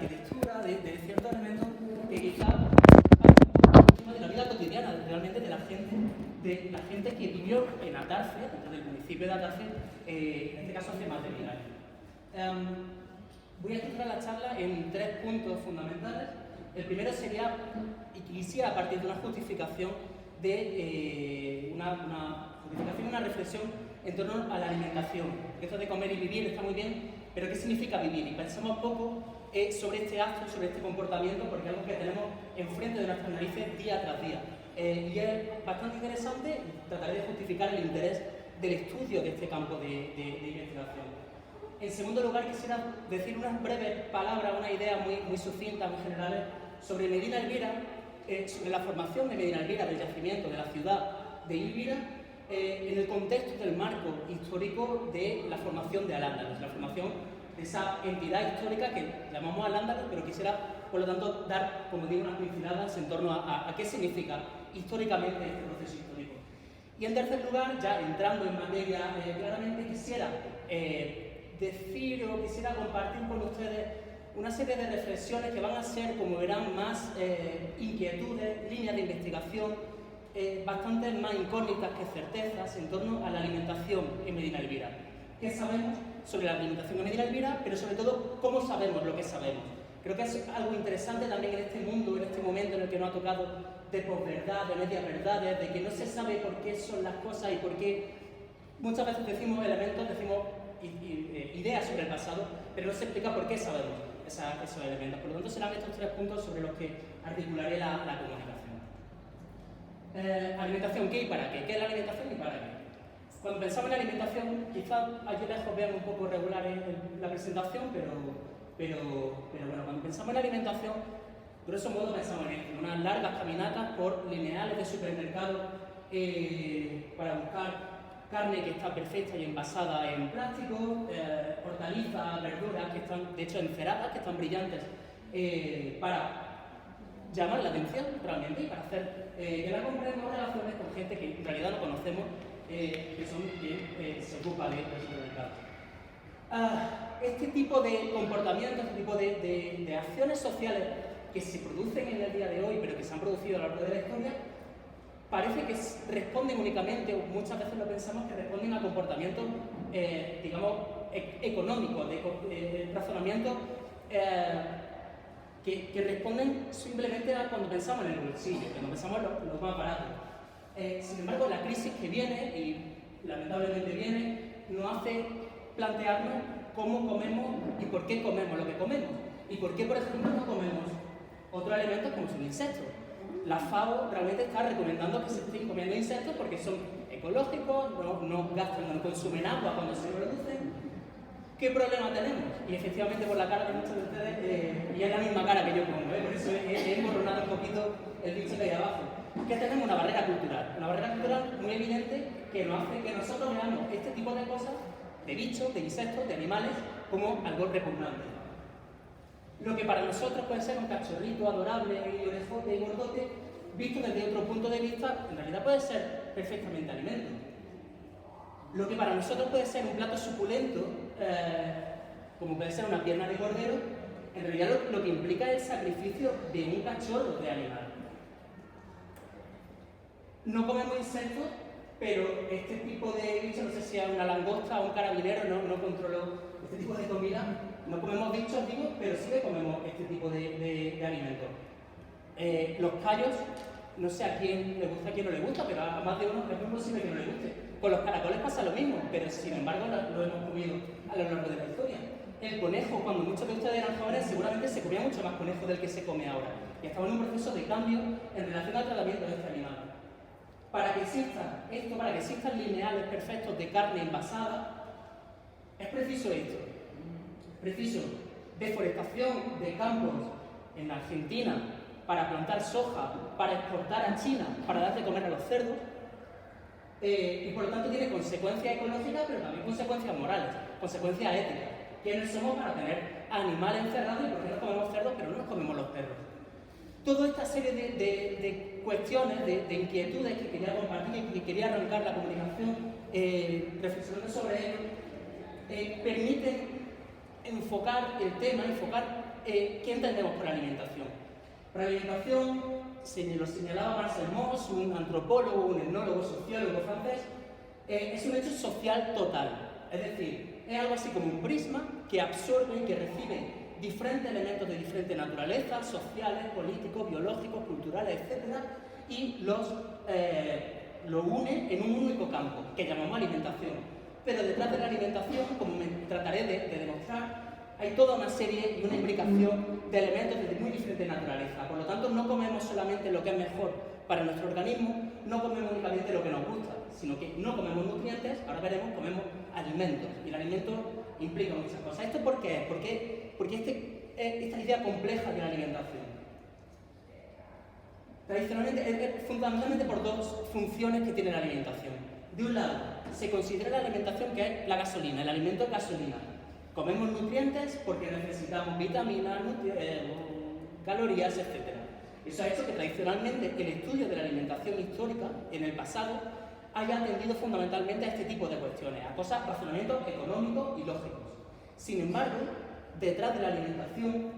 arquitectura, de ciertos elementos que quizá de la vida cotidiana realmente de la gente que vivió en Atarce, dentro del municipio de Atarce, en este caso hace más de 1000 años. Voy a centrar la charla en 3 puntos fundamentales. El primero sería, y quisiera a partir de una justificación una reflexión en torno a la alimentación. Esto de comer y vivir está muy bien, pero ¿qué significa vivir? Y pensamos poco sobre este acto, sobre este comportamiento, porque es algo que tenemos enfrente de nuestras narices día tras día. Y es bastante interesante, trataré de justificar el interés del estudio de este campo de investigación. En segundo lugar, quisiera decir unas breves palabras, una idea muy sucinta, muy generales, sobre Medina Elvira, sobre la formación de Medina Elvira, del yacimiento, de la ciudad de Elvira, en el contexto del marco histórico de la formación de Al-Ándalus, la formación de esa entidad histórica que llamamos Al-Ándalus, pero quisiera, por lo tanto, dar, como digo, unas pinceladas en torno a qué significa históricamente este proceso histórico. Y en tercer lugar, ya entrando en materia claramente, quisiera decir o quisiera compartir con ustedes una serie de reflexiones que van a ser, como verán, más inquietudes, líneas de investigación, bastante más incógnitas que certezas en torno a la alimentación en Medina Elvira. ¿Qué sabemos sobre la alimentación en Medina Elvira? Pero sobre todo, ¿cómo sabemos lo que sabemos? Creo que es algo interesante también en este mundo, en este momento en el que nos ha tocado de posverdad, de medias verdades, de que no se sabe por qué son las cosas y por qué muchas veces decimos elementos, decimos ideas sobre el pasado, pero no se explica por qué sabemos esos elementos. Por lo tanto, serán estos 3 puntos sobre los que articularé la comunicación. Alimentación, ¿qué y para qué? ¿Qué es la alimentación y para qué? Cuando pensamos en alimentación, quizás allí lejos vean un poco regular la presentación, pero bueno, cuando pensamos en alimentación, grosso modo pensamos en unas largas caminatas por lineales de supermercados para buscar carne que está perfecta y envasada en plástico, hortalizas, verduras que están, de hecho, enceradas, que están brillantes, para llamar la atención realmente y para hacer que la compremos relaciones con gente que en realidad no conocemos, que son quien se ocupa de los supermercados. Este tipo de comportamientos, este tipo de acciones sociales que se producen en el día de hoy, pero que se han producido a lo largo de la historia, parece que responden únicamente, o muchas veces lo pensamos, que responden a comportamientos, digamos, económicos, de razonamientos que responden simplemente a cuando pensamos en el bolsillo, cuando pensamos en lo más barato. Sin embargo, la crisis que viene, y lamentablemente viene, nos hace plantearnos cómo comemos y por qué comemos lo que comemos. Y por qué, por ejemplo, no comemos otros alimentos como son insectos. La FAO realmente está recomendando que se estén comiendo insectos porque son ecológicos, no gastan, no consumen agua cuando se producen. ¿Qué problema tenemos? Y efectivamente por la cara de muchos de ustedes, y es la misma cara que yo pongo, por eso he emborronado un poquito el bicho de ahí abajo. Que tenemos una barrera cultural muy evidente que nos hace que nosotros veamos este tipo de cosas, de bichos, de insectos, de animales, como algo repugnante. Lo que para nosotros puede ser un cachorrito adorable y orejote y gordote, visto desde otro punto de vista, en realidad puede ser perfectamente alimento. Lo que para nosotros puede ser un plato suculento, como puede ser una pierna de cordero, en realidad lo que implica es el sacrificio de un cachorro de animal. No comemos insectos, pero este tipo de bichos, no sé si es una langosta o un carabinero, no controlo este tipo de comida. No comemos bichos, digo, pero sí que comemos este tipo de alimentos. Los callos, no sé a quién le gusta, a quién no le gusta, pero a más de uno es muy posible que no le guste. Con los caracoles pasa lo mismo, pero sin embargo lo hemos comido a lo largo de la historia. El conejo, cuando muchos de ustedes eran jóvenes, seguramente se comía mucho más conejo del que se come ahora. Y estamos en un proceso de cambio en relación al tratamiento de este animal. Para que existan lineales perfectos de carne envasada, es preciso esto. Es preciso deforestación de campos en Argentina para plantar soja, para exportar a China, para dar de comer a los cerdos, y por lo tanto tiene consecuencias ecológicas, pero también consecuencias morales, consecuencias éticas. ¿Quiénes somos para tener animales encerrados y por qué nos comemos cerdos, pero no nos comemos los perros? Toda esta serie de cuestiones, de inquietudes que quería compartir y que quería arrancar la comunicación reflexionando sobre ello, permiten enfocar el tema, qué entendemos por alimentación. Por alimentación, lo señalaba Marcel Mauss, un antropólogo, un etnólogo, sociólogo francés, es un hecho social total. Es decir, es algo así como un prisma que absorbe y que recibe diferentes elementos de diferente naturaleza, sociales, políticos, biológicos, culturales, etc. y lo une en un único campo, que llamamos alimentación. Pero detrás de la alimentación, como me trataré de demostrar, hay toda una serie y una imbricación de elementos de muy diferente naturaleza. Por lo tanto, no comemos solamente lo que es mejor para nuestro organismo, no comemos únicamente lo que nos gusta, sino que no comemos nutrientes, ahora veremos, comemos alimentos. Y el alimento implica muchas cosas. ¿Esto por qué es? Porque esta idea compleja de la alimentación. Tradicionalmente, fundamentalmente por dos funciones que tiene la alimentación. De un lado, se considera la alimentación que es la gasolina, el alimento es gasolina. Comemos nutrientes porque necesitamos vitaminas, calorías, etc. Eso ha hecho que tradicionalmente el estudio de la alimentación histórica en el pasado haya atendido fundamentalmente a este tipo de cuestiones, a cosas, razonamientos económicos y lógicos. Sin embargo, detrás de la alimentación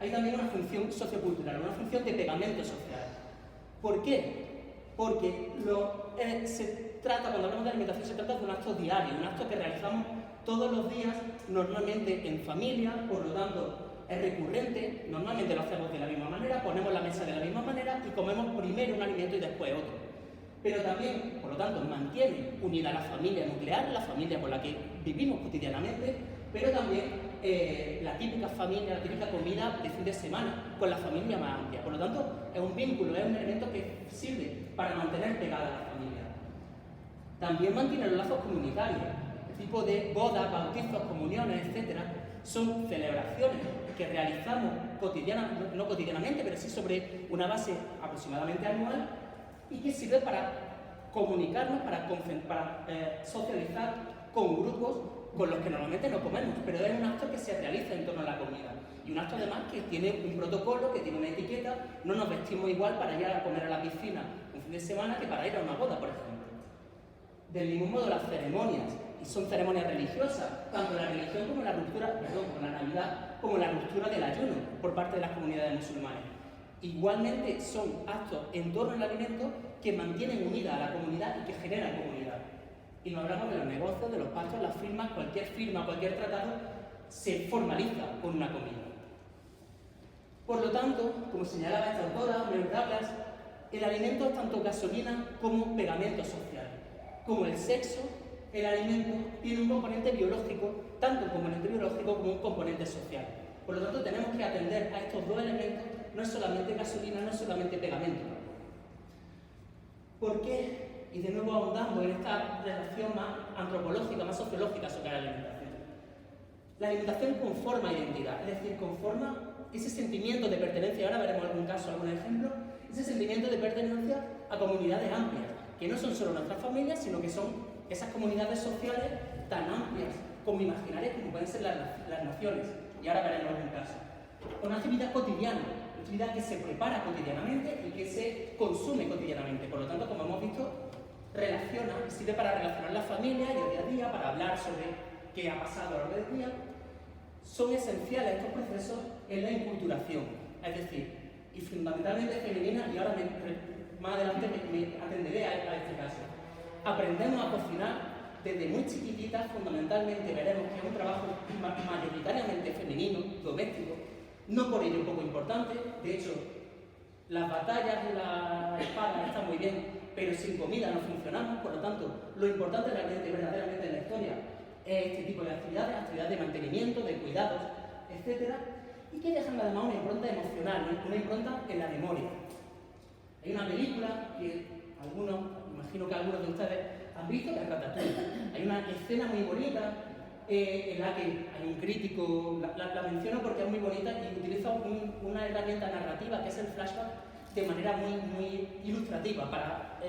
hay también una función sociocultural, una función de pegamento social. ¿Por qué? Porque cuando hablamos de alimentación se trata de un acto diario, un acto que realizamos todos los días, normalmente en familia, por lo tanto es recurrente, normalmente lo hacemos de la misma manera, ponemos la mesa de la misma manera y comemos primero un alimento y después otro. Pero también, por lo tanto, mantiene unida a la familia nuclear, la familia con la que vivimos cotidianamente, pero también la típica familia, la típica comida de fin de semana, con la familia más amplia. Por lo tanto, es un vínculo, es un elemento que sirve para mantener pegada a la familia. También mantiene los lazos comunitarios. El tipo de bodas, bautizos, comuniones, etc. son celebraciones que realizamos no cotidianamente, pero sí sobre una base aproximadamente anual y que sirve para comunicarnos, para socializar con grupos con los que normalmente no comemos, pero es un acto que se realiza en torno a la comida. Y un acto además que tiene un protocolo, que tiene una etiqueta, no nos vestimos igual para ir a comer a la piscina un fin de semana que para ir a una boda, por ejemplo. Del mismo modo las ceremonias, y son ceremonias religiosas, tanto la religión como la Navidad, como la ruptura del ayuno por parte de las comunidades musulmanes. Igualmente son actos en torno al alimento que mantienen unida a la comunidad y que generan comunidad. Y no hablamos de los negocios, de los pactos, las firmas, cualquier tratado se formaliza con una comida. Por lo tanto, como señalaba esta autora, Mary Douglas, el alimento es tanto gasolina como pegamento social. Como el sexo, el alimento tiene un componente biológico, tanto un componente biológico como un componente social. Por lo tanto, tenemos que atender a estos dos elementos, no es solamente gasolina, no es solamente pegamento. ¿Por qué? Y de nuevo ahondando en esta relación más antropológica, más sociológica sobre la alimentación. La alimentación conforma identidad, es decir, conforma ese sentimiento de pertenencia, ahora veremos algún caso, algún ejemplo, ese sentimiento de pertenencia a comunidades amplias, que no son solo nuestras familias, sino que son esas comunidades sociales tan amplias como imaginarias como pueden ser las naciones. Y ahora veremos algún caso. Una actividad cotidiana, una actividad que se prepara cotidianamente y que se consume cotidianamente. Por lo tanto, como hemos visto, sirve para relacionar la familia y el día a día, para hablar sobre qué ha pasado a lo largo del día. Son esenciales estos procesos en la inculturación, es decir, y fundamentalmente femenina, y ahora más adelante me atenderé a este caso. Aprendemos a cocinar desde muy chiquititas, fundamentalmente veremos que es un trabajo mayoritariamente femenino, doméstico, no por ello un poco importante. De hecho, las batallas de la espada están muy bien, pero sin comida no funcionamos. Por lo tanto, lo importante realmente, verdaderamente en la historia es este tipo de actividades de mantenimiento, de cuidados, etc. y que dejan además una impronta emocional, una impronta en la memoria. Hay una película que imagino que algunos de ustedes han visto, que es Ratatouille. Hay una escena muy bonita en la que hay un crítico, la menciono porque es muy bonita y utiliza una herramienta narrativa que es el flashback de manera muy ilustrativa para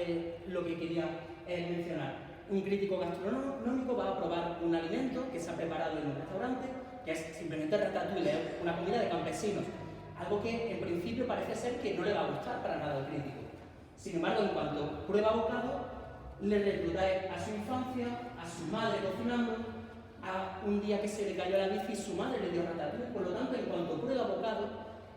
lo que quería mencionar. Un crítico gastronómico va a probar un alimento que se ha preparado en un restaurante, que es simplemente ratatouille, una comida de campesinos, algo que en principio parece ser que no le va a gustar para nada al crítico. Sin embargo, en cuanto prueba bocado, le retrotrae a su infancia, a su madre cocinando, a un día que se le cayó la bici y su madre le dio ratatouille. Por lo tanto, en cuanto prueba bocado,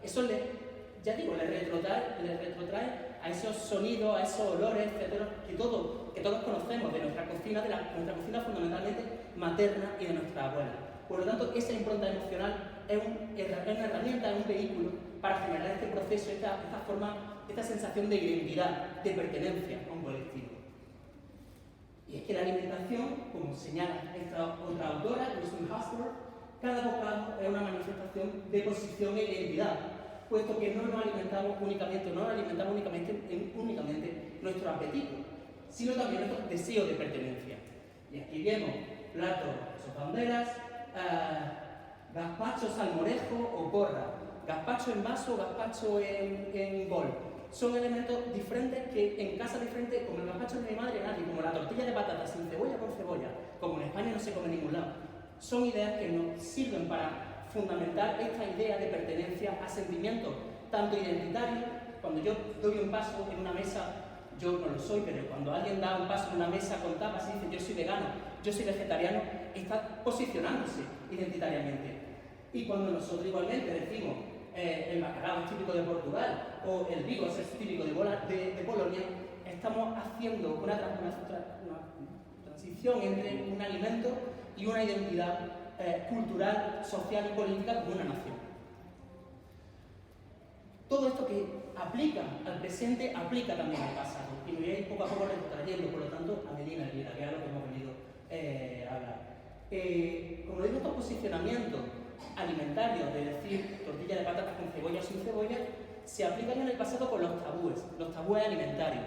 eso le retrotrae a esos sonidos, a esos olores, etcétera, que todos conocemos de nuestra cocina, nuestra cocina fundamentalmente materna y de nuestra abuela. Por lo tanto, esa impronta emocional es una herramienta, es un vehículo para generar este proceso, esta sensación de identidad, de pertenencia a un colectivo. Y es que la alimentación, como señala esta otra autora, Christine Hastler, cada bocado es una manifestación de posición e identidad, puesto que no nos alimentamos únicamente nuestro apetito, sino también nuestro deseo de pertenencia. Y aquí vemos platos, banderas, gazpacho salmorejo o porra, gazpacho en vaso, gazpacho en bol. Son elementos diferentes que en casas diferentes, como el gazpacho de mi madre, nadie, como la tortilla de patatas sin cebolla con cebolla, como en España no se come en ningún lado. Son ideas que nos sirven para fundamentar esta idea de pertenencia a sentimientos tanto identitarios. Cuando yo doy un paso en una mesa, yo no lo soy, pero cuando alguien da un paso en una mesa con tapas y dice yo soy vegano, yo soy vegetariano, está posicionándose identitariamente. Y cuando nosotros igualmente decimos el bacalao es típico de Portugal o el bigos es típico de Polonia, estamos haciendo una transición entre un alimento y una identidad cultural, social y política como una nación. Todo esto que aplica al presente, aplica también al pasado. Y me voy a ir poco a poco retrayendo, por lo tanto, a Medina Elvira, que es lo que hemos venido a hablar. Como digo, estos posicionamientos alimentarios, de decir tortilla de patatas con cebolla o sin cebolla, se aplican en el pasado con los tabúes alimentarios,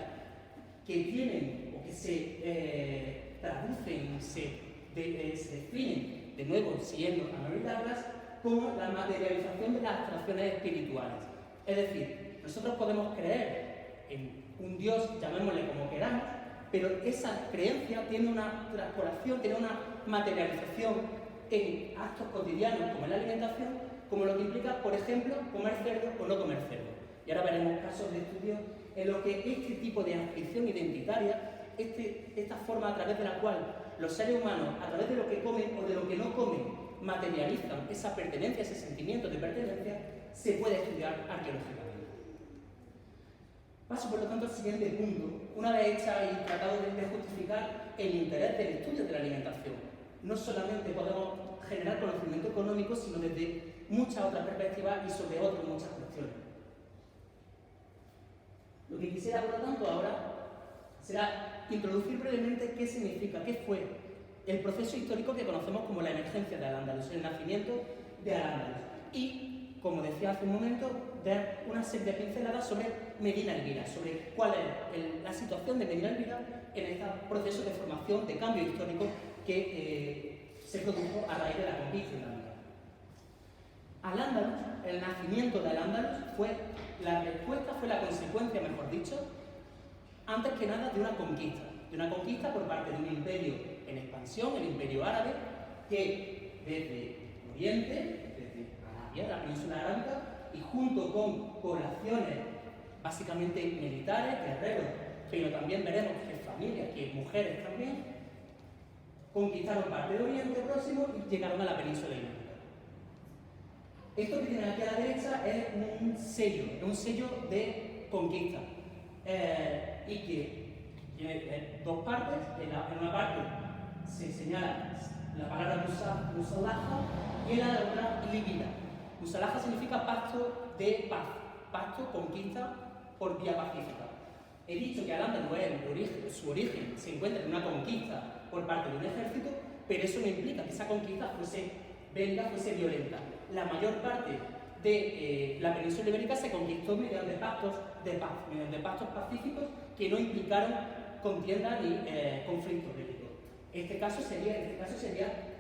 que tienen o que se traducen, se definen, de nuevo, siguiendo a Mary Douglas, como la materialización de las abstracciones espirituales. Es decir, nosotros podemos creer en un Dios, llamémosle como queramos, pero esa creencia tiene una transpolación, tiene una materialización en actos cotidianos como la alimentación, como lo que implica, por ejemplo, comer cerdo o no comer cerdo. Y ahora veremos casos de estudio en los que este tipo de adscripción identitaria, esta forma a través de la cual los seres humanos, a través de lo que comen o de lo que no comen, materializan esa pertenencia, ese sentimiento de pertenencia, se puede estudiar arqueológicamente. Paso, por lo tanto, al siguiente punto. Una vez hecha y tratado de justificar el interés del estudio de la alimentación, no solamente podemos generar conocimiento económico, sino desde muchas otras perspectivas y sobre otras muchas cuestiones. Lo que quisiera, por lo tanto, ahora será introducir brevemente qué significa, qué fue el proceso histórico que conocemos como la emergencia de Al-Ándalus, el nacimiento de Al-Ándalus. Y, como decía hace un momento, dar una serie de pinceladas sobre Medina Elvira, sobre cuál es la situación de Medina Elvira en este proceso de formación, de cambio histórico que se produjo a raíz de la conquista islámica. Al-Ándalus, el nacimiento de Al-Ándalus fue la consecuencia, mejor dicho, antes que nada de una conquista por parte de un imperio en expansión, el imperio árabe, que desde Oriente, desde Arabia, la península arábica, y junto con poblaciones básicamente militares, guerreros, pero también veremos que familias, que mujeres también, conquistaron parte de Oriente Próximo y llegaron a la península ibérica. Esto que tienen aquí a la derecha es un sello de conquista, y que tiene dos partes. En una parte se señala la palabra musalaha y en la otra libida. Musalaha significa pacto de paz, pacto, conquista por vía pacífica. He dicho que Al-Ándalus, su origen se encuentra en una conquista por parte de un ejército, pero eso no implica que esa conquista fuese violenta. La mayor parte de la península ibérica se conquistó mediante pactos de paz, mediante pactos pacíficos que no implicaron contienda ni conflictos bélicos. Este caso sería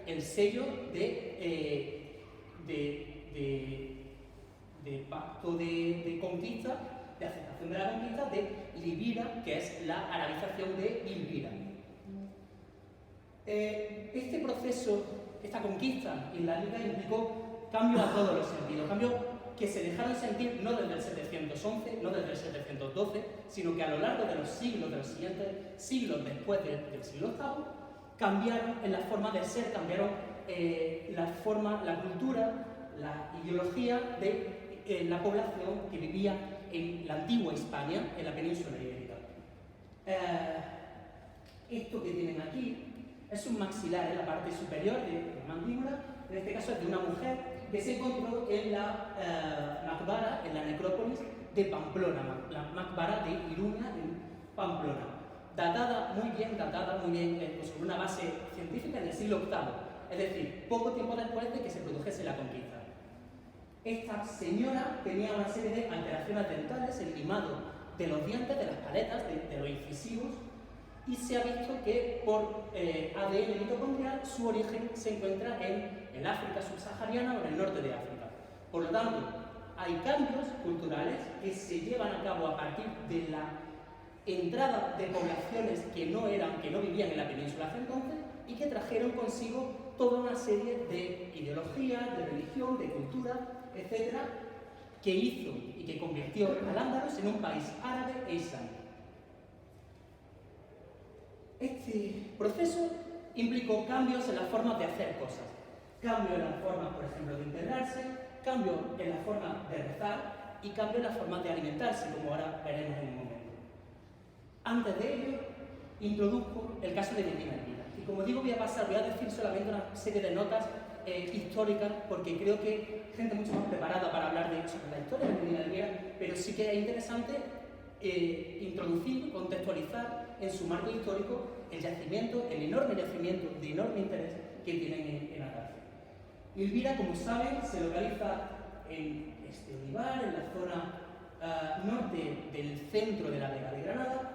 el sello de pacto de conquista, de aceptación de la conquista de Libira, que es la arabización de Ilvira. Este proceso, esta conquista islámica implicó cambios a todos los sentidos, cambios que se dejaron sentir no desde el 711, no desde el 712, sino que a lo largo de los siguientes siglos después del siglo VIII, cambiaron en la forma de ser, cambiaron la forma, la cultura, la ideología de la población que vivía en la antigua Hispania, en la península ibérica. Esto que tienen aquí es un maxilar en la parte superior de la mandíbula, en este caso es de una mujer que se encontró en la Maqbara, en la necrópolis de Pamplona, la Maqbara de Iruña en Pamplona, datada muy bien, pues, sobre una base científica del siglo VIII, es decir, poco tiempo después de que se produjese la conquista. Esta señora tenía una serie de alteraciones dentales, el limado de los dientes, de las paletas, de los incisivos, y se ha visto que por ADN mitocondrial su origen se encuentra en el África subsahariana o en el norte de África. Por lo tanto, hay cambios culturales que se llevan a cabo a partir de la entrada de poblaciones que no vivían en la península hasta entonces y que trajeron consigo toda una serie de ideologías, de religión, de cultura, etcétera, que hizo y que convirtió al Andalus en un país árabe e islámico. Este proceso implicó cambios en las formas de hacer cosas, cambio en las formas, por ejemplo, de integrarse, cambio en la forma de rezar y cambio en las formas de alimentarse, como ahora veremos en un momento. Antes de ello, introduzco el caso de Medina Elvira. Y como digo, voy a decir solamente una serie de notas históricas, porque creo que hay gente mucho más preparada para hablar sobre la historia de Medina Elvira, pero sí que es interesante introducir, contextualizar en su marco histórico el yacimiento, el enorme yacimiento de enorme interés que tienen en la cárcel. Elvira, como saben, se localiza en este olivar, en la zona norte del centro de la Vega de Granada,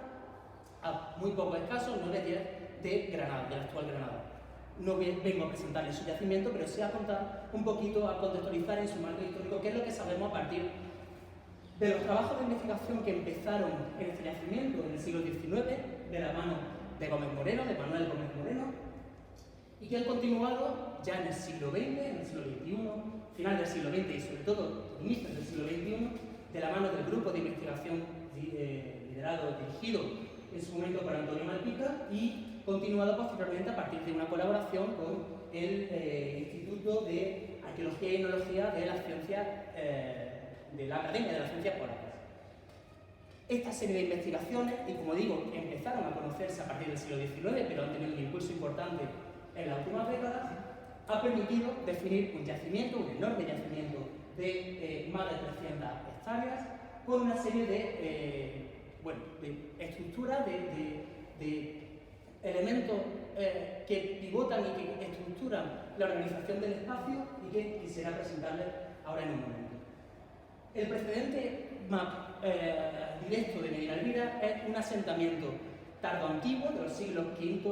a muy pocos escasos, 9-10 de Granada, de la actual Granada. No vengo a presentarles su yacimiento, pero sí a contar un poquito, a contextualizar en su marco histórico qué es lo que sabemos a partir de los trabajos de investigación que empezaron en este yacimiento en el siglo XIX, de la mano de Gómez Moreno, de Manuel Gómez Moreno, y que han continuado ya en el siglo XX, en el siglo XXI, final del siglo XX y sobre todo inicios del siglo XXI, de la mano del grupo de investigación liderado, dirigido en su momento por Antonio Malpica y continuado posteriormente a partir de una colaboración con el Instituto de Arqueología y Etnología de las Ciencias de la Academia de las Ciencias Polacas. Esta serie de investigaciones, y como digo, empezaron a conocerse a partir del siglo XIX, pero han tenido un impulso importante en las últimas décadas, ha permitido definir un yacimiento, un enorme yacimiento de más de 300 hectáreas, con una serie de estructuras, de elementos que pivotan y que estructuran la organización del espacio y que quisiera presentarles ahora en un momento. El precedente más directo de Medina Elvira es un asentamiento tardo-antiguo de los siglos V, VI,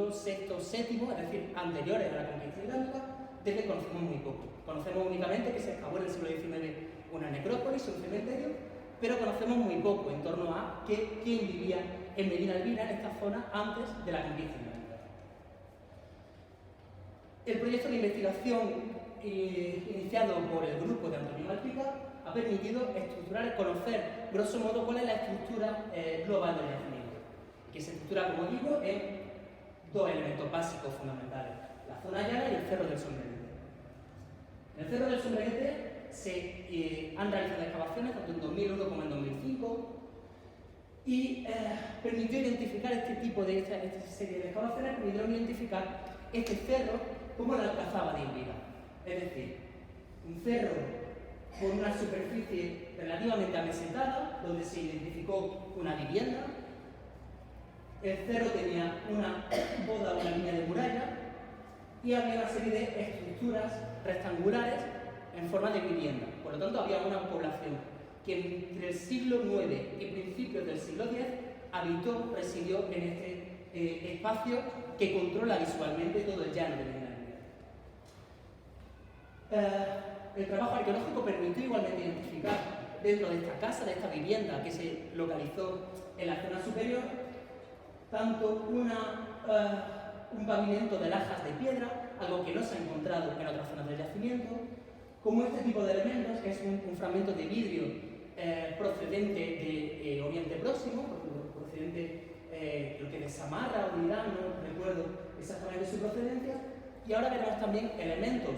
VII, es decir, anteriores a la conquista islámica, del que conocemos muy poco. Conocemos únicamente que se excavó en el siglo XIX una necrópolis, un cementerio, pero conocemos muy poco en torno a quién vivía en Medina Elvira, en esta zona, antes de la conquista islámica. El proyecto de investigación iniciado por el grupo de Antonio Malpica ha permitido estructurar, conocer, grosso modo, cuál es la estructura global del yacimiento, que se estructura, como digo, en dos elementos básicos fundamentales: la zona llana y el Cerro del Sombrerete. En el Cerro del Sombrerete se han realizado excavaciones tanto en 2001 como en 2005 y permitió identificar esta serie de excavaciones, permitieron identificar este cerro como la Alcazaba de Elvira, es decir, un cerro con una superficie relativamente amesetada, donde se identificó una vivienda. El cerro tenía una boda, una línea de muralla, y había una serie de estructuras rectangulares en forma de vivienda. Por lo tanto, había una población que entre el siglo IX y principios del siglo X habitó, residió en este espacio que controla visualmente todo el llano de Medina Elvira. El trabajo arqueológico permitió igualmente identificar dentro de esta casa, de esta vivienda que se localizó en la zona superior, tanto un pavimento de lajas de piedra, algo que no se ha encontrado en otras zonas del yacimiento, como este tipo de elementos, que es un fragmento de vidrio procedente de Oriente Próximo, procedente creo que de Samarra o de Irán, no recuerdo exactamente su procedencia, Y ahora veremos también elementos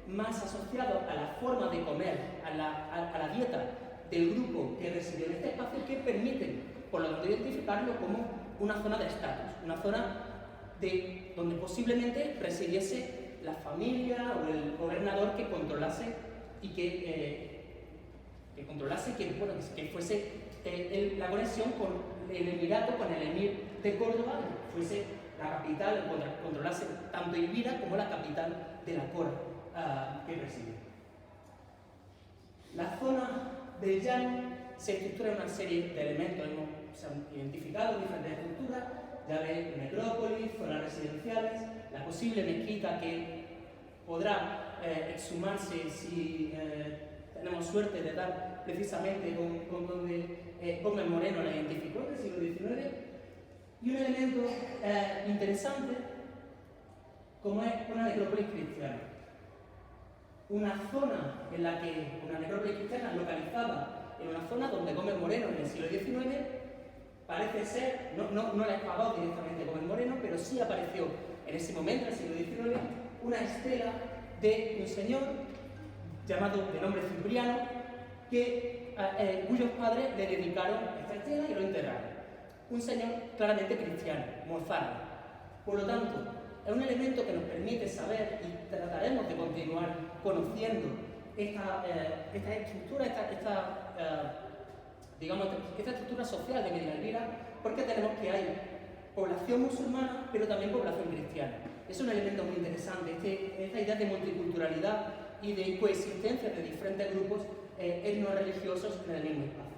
más asociados a la forma de comer, a la dieta del grupo que residió en este espacio, que permiten, por lo tanto, identificarlo como una zona de estatus, una zona donde posiblemente residiese la familia o el gobernador que controlase y que fuese la conexión con el emirato, con el emir de Córdoba, que fuese la capital, controlase tanto Elvira como la capital de la Cora que preside. La zona del llano se estructura en una serie de elementos, se han identificado diferentes estructuras, ya veis, necrópolis, zonas residenciales, la posible mezquita que podrá exhumarse si tenemos suerte de dar precisamente con donde Gómez Moreno la identificó en el siglo XIX, y un elemento interesante como es una necrópolis cristiana. Una necrópolis cristiana localizada en una zona donde Gómez Moreno en el siglo XIX parece ser, no la ha excavado directamente Gómez Moreno, pero sí apareció en ese momento, en el siglo XIX, una estela de un señor llamado de nombre Cipriano, cuyos padres le dedicaron esta estela y lo enterraron. Un señor claramente cristiano, mozárabe. Por lo tanto, es un elemento que nos permite saber, y trataremos de continuar conociendo esta estructura, esta estructura social de Medina Elvira, porque tenemos que hay población musulmana, pero también población cristiana. Es un elemento muy interesante, esta idea de multiculturalidad y de coexistencia de diferentes grupos etno-religiosos en el mismo espacio.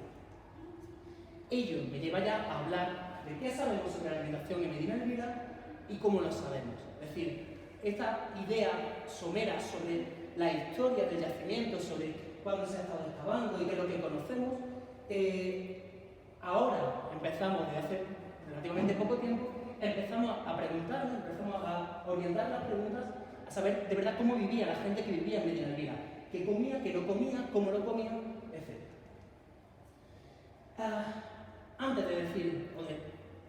Ello me lleva ya a hablar de qué sabemos sobre la alimentación en Medina Elvira y cómo lo sabemos. Es decir, esta idea somera sobre la historia del yacimiento, sobre cuándo se ha estado excavando y qué es lo que conocemos, ahora empezamos, desde hace relativamente poco tiempo, empezamos a preguntarnos, empezamos a orientar las preguntas, a saber de verdad cómo vivía la gente que vivía en Medina Elvira, qué comía, qué no comía, cómo lo comía, etc. Antes de decir o de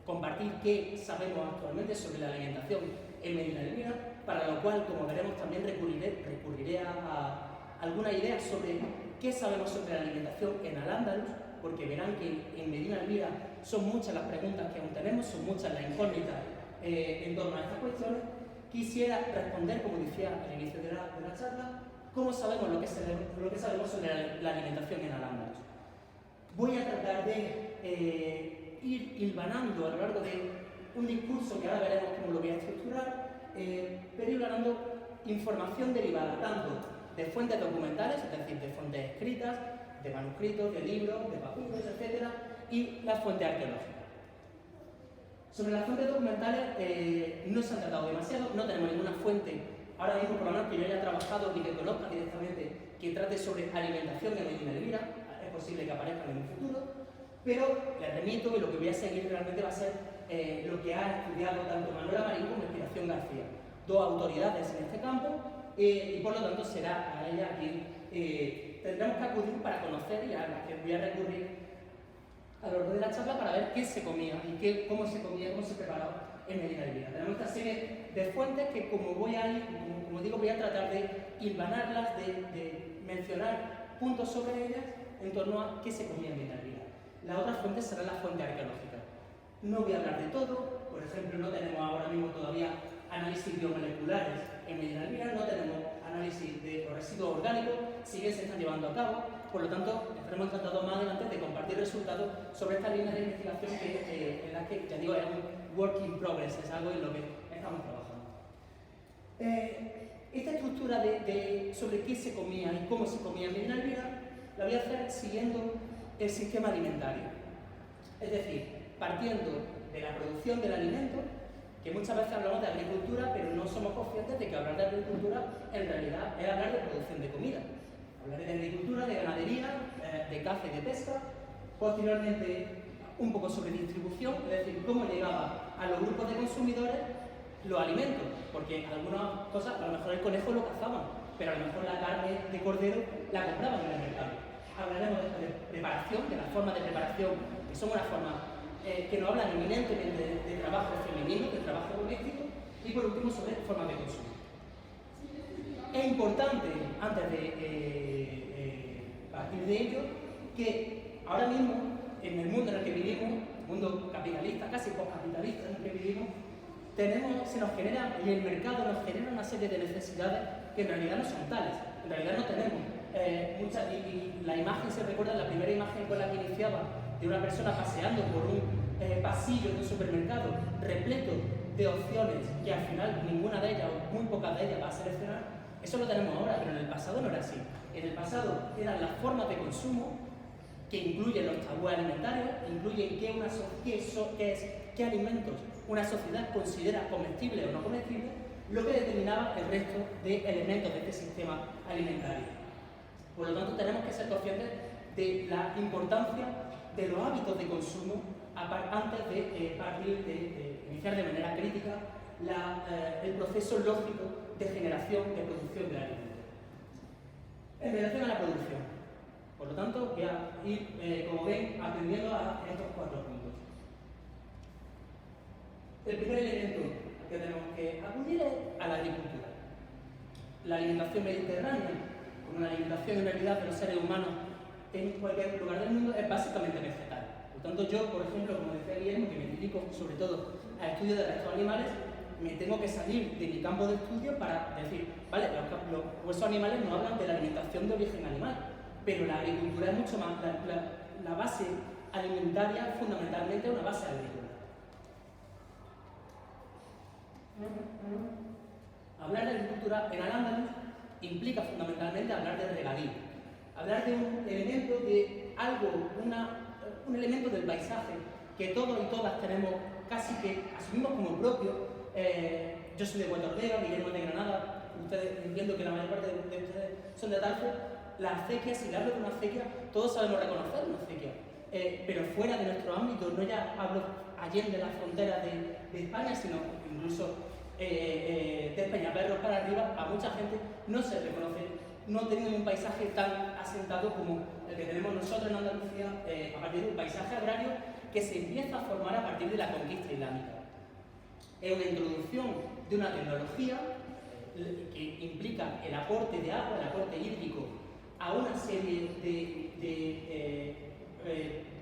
compartir qué sabemos actualmente sobre la alimentación en Medina Elvira, para lo cual, como veremos, también recurriré a alguna idea sobre qué sabemos sobre la alimentación en Al-Ándalus, porque verán que en Medina Elvira son muchas las preguntas que aún tenemos, son muchas las incógnitas en torno a estas cuestiones. Quisiera responder, como decía al inicio de la charla, cómo sabemos lo que sabemos sobre la alimentación en Al-Ándalus. Voy a tratar de ir hilvanando a lo largo de un discurso que ahora veremos cómo lo voy a estructurar, pero hilvanando información derivada tanto de fuentes documentales, es decir, de fuentes escritas, de manuscritos, de libros, de papiros, etc., y las fuentes arqueológicas. Sobre las fuentes documentales no se han tratado demasiado, no tenemos ninguna fuente, ahora mismo por lo menos que yo haya trabajado y que conozca directamente, que trate sobre alimentación en Medina Elvira. Es posible que aparezcan en un futuro, pero les remito y lo que voy a seguir realmente va a ser lo que ha estudiado tanto Manuela Marín como Inspiración García, dos autoridades en este campo, y por lo tanto será a ella a quien tendremos que acudir para conocer, y a la que voy a recurrir a lo largo de la charla para ver qué se comía y cómo se comía, cómo se preparaba en Medina Elvira. Tenemos esta serie de fuentes que, como digo, voy a tratar de hilvanarlas, de mencionar puntos sobre ellas en torno a qué se comía en Medina Elvira. La otra fuente será la fuente arqueológica. No voy a hablar de todo, por ejemplo, no tenemos ahora mismo todavía análisis biomoleculares en Medina Elvira, no tenemos análisis de los residuos orgánicos, si bien se están llevando a cabo, por lo tanto, estaremos encantados más adelante de compartir resultados sobre esta línea de investigación en la que, ya digo, es un work in progress, es algo en lo que estamos trabajando. Esta estructura sobre qué se comía y cómo se comía en Medina Elvira la voy a hacer siguiendo el sistema alimentario, es decir, partiendo de la producción del alimento, que muchas veces hablamos de agricultura, pero no somos conscientes de que hablar de agricultura en realidad es hablar de producción de comida. Hablaré de agricultura, de ganadería, de caza y de pesca, posteriormente un poco sobre distribución, es decir, cómo llegaba a los grupos de consumidores los alimentos, porque algunas cosas, a lo mejor el conejo lo cazaban, pero a lo mejor la carne de cordero la compraban en el mercado. Hablaremos de preparación, de las formas de preparación, que son una forma que nos hablan eminentemente de trabajo femenino, de trabajo doméstico, y por último sobre formas de consumo. es importante, antes de partir de ello, que ahora mismo, en el mundo en el que vivimos, el mundo capitalista, casi postcapitalista en el que vivimos, se nos genera, y el mercado nos genera una serie de necesidades que en realidad no son tales. En realidad no tenemos muchas, y la imagen se recuerda, la primera imagen con la que iniciaba, de una persona paseando por un pasillo de un supermercado repleto de opciones que al final ninguna de ellas o muy pocas de ellas va a seleccionar. Eso lo tenemos ahora, pero en el pasado no era así. En el pasado eran las formas de consumo que incluyen los tabúes alimentarios, incluyen qué alimentos una sociedad considera comestibles o no comestibles, lo que determinaba el resto de elementos de este sistema alimentario. Por lo tanto, tenemos que ser conscientes de la importancia de los hábitos de consumo antes de iniciar de manera crítica el proceso lógico de generación, de producción de alimentos. En relación a la producción, por lo tanto, voy a ir, como ven, aprendiendo a estos 4 puntos. El primer elemento al que tenemos que acudir es a la agricultura. La alimentación mediterránea, como la alimentación en realidad de los seres humanos en cualquier lugar del mundo, es básicamente vegetal. Por tanto, yo, por ejemplo, como decía Guillermo, que me dedico sobre todo al estudio de restos animales, me tengo que salir de mi campo de estudio para decir, vale, los huesos animales no hablan de la alimentación de origen animal, pero la agricultura es mucho más, la base alimentaria fundamentalmente es una base agrícola. Hablar de agricultura en Al-Ándalus implica fundamentalmente hablar de regadío, hablar de un elemento de algo, un elemento del paisaje que todos y todas tenemos, casi que asumimos como propio. Yo soy de Huerta, Guillermo de Granada, ustedes, entiendo que la mayor parte de ustedes son de Atalfo. La acequia, si le hablo de una acequia, todos sabemos reconocer una acequia, pero fuera de nuestro ámbito, no ya hablo allende las fronteras de España, sino incluso de Peñaperros para arriba, a mucha gente no se reconoce, no tenemos un paisaje tan asentado como el que tenemos nosotros en Andalucía, a partir de un paisaje agrario que se empieza a formar a partir de la conquista islámica. Es una introducción de una tecnología que implica el aporte de agua, el aporte hídrico a una serie de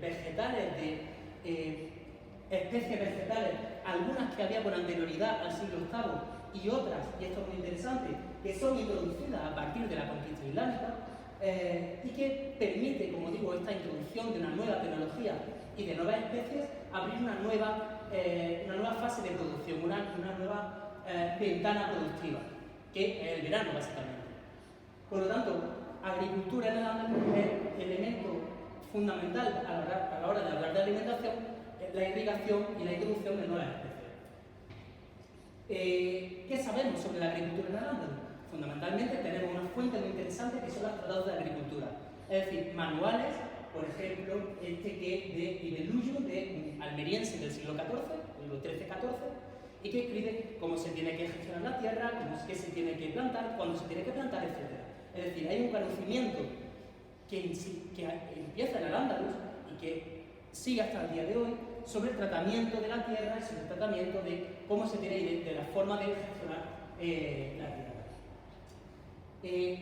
vegetales, de especies vegetales, algunas que había con anterioridad al siglo VIII y otras, y esto es muy interesante, que son introducidas a partir de la conquista islámica y que permite, como digo, esta introducción de una nueva tecnología y de nuevas especies, abrir una nueva fase de producción, una nueva ventana productiva, que es el verano básicamente. Por lo tanto, agricultura en Al-Ándalus es elemento fundamental a la hora de hablar de alimentación, la irrigación y la introducción de nuevas especies. ¿Qué sabemos sobre la agricultura en Al-Ándalus? Fundamentalmente tenemos una fuente muy interesante que son los tratados de agricultura, es decir, manuales, por ejemplo, este que es de Ibelluyo, de un almeriense del siglo XIV, siglo XIII-XIV, y que escribe cómo se tiene que gestionar la tierra, qué se tiene que plantar, cuándo se tiene que plantar, etc. Es decir, hay un conocimiento que empieza en Al-Ándalus y que sigue hasta el día de hoy sobre el tratamiento de la tierra y sobre el tratamiento de cómo se tiene y de la forma de gestionar la tierra.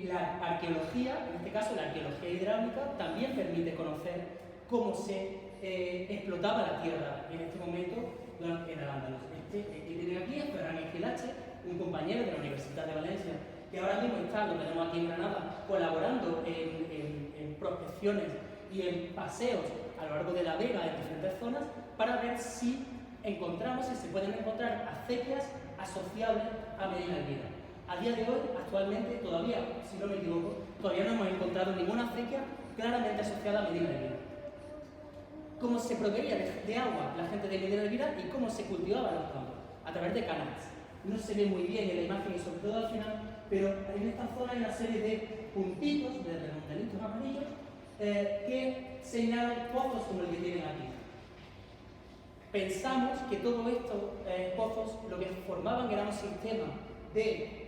La arqueología, en este caso la arqueología hidráulica, también permite conocer cómo se explotaba la tierra en este momento en Al-Ándalus. Que tienen aquí es Ferran Egilache, un compañero de la Universidad de Valencia, que ahora mismo lo tenemos aquí en Granada, colaborando en prospecciones y en paseos a lo largo de la Vega en diferentes zonas para ver si se pueden encontrar acequias asociables a Medina Elvira. A día de hoy, actualmente, todavía, si no me equivoco, todavía no hemos encontrado ninguna acequia claramente asociada a Medina Elvira. Cómo se proveía de agua la gente de Medina Elvira y cómo se cultivaban los campos, a través de canales. No se ve muy bien en la imagen y sobre todo al final, pero en esta zona hay una serie de puntitos, de redondelitos amarillos, que señalan pozos como el que tienen aquí. Pensamos que todos estos pozos lo que formaban era un sistema de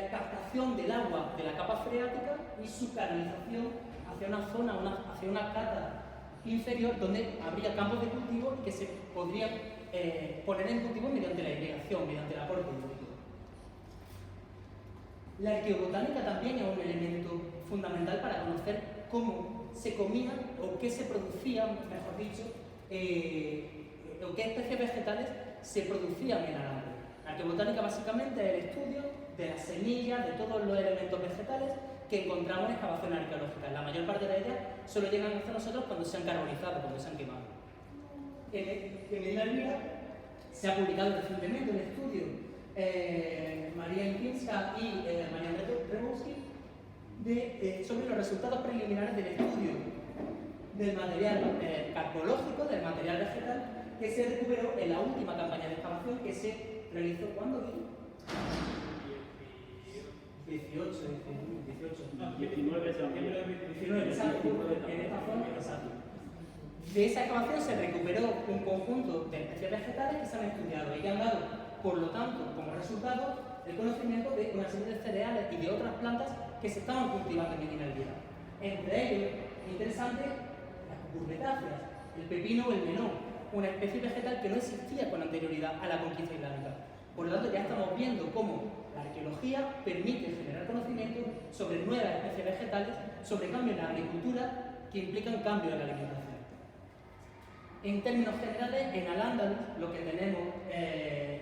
captación del agua de la capa freática y su canalización hacia una zona, hacia una cata inferior donde habría campos de cultivo que se podrían poner en cultivo mediante la irrigación, mediante el aporte hídrico. La arqueobotánica también es un elemento fundamental para conocer cómo se comía o qué se producía, mejor dicho, o qué especies vegetales se producían en Al-Ándalus. La arqueobotánica básicamente es el estudio de las semillas, de todos los elementos vegetales que encontramos en excavaciones arqueológicas. La mayor parte de ellas solo llegan hasta nosotros cuando se han carbonizado, cuando se han quemado. En Medina Elvira se ha publicado recientemente un estudio, María Inkinska y Marian Rebowski, sobre los resultados preliminares del estudio del material carbológico, del material vegetal, que se recuperó en la última campaña de excavación que se realizó. ¿Cuándo? 19 de septiembre. 19, exacto, en esta zona, exacto. De esa excavación se recuperó un conjunto de especies vegetales que se han estudiado y que han dado, por lo tanto, como resultado, el conocimiento de una serie de cereales y de otras plantas que se estaban cultivando en Medina Elvira. Entre ellos, es interesante, las cucurbitáceas, el pepino o el melón, una especie vegetal que no existía con anterioridad a la conquista islámica. Por lo tanto, ya estamos viendo cómo la arqueología permite generar conocimiento sobre nuevas especies vegetales, sobre cambios en la agricultura que implican cambios en la alimentación. En términos generales, en Al-Ándalus lo que tenemos,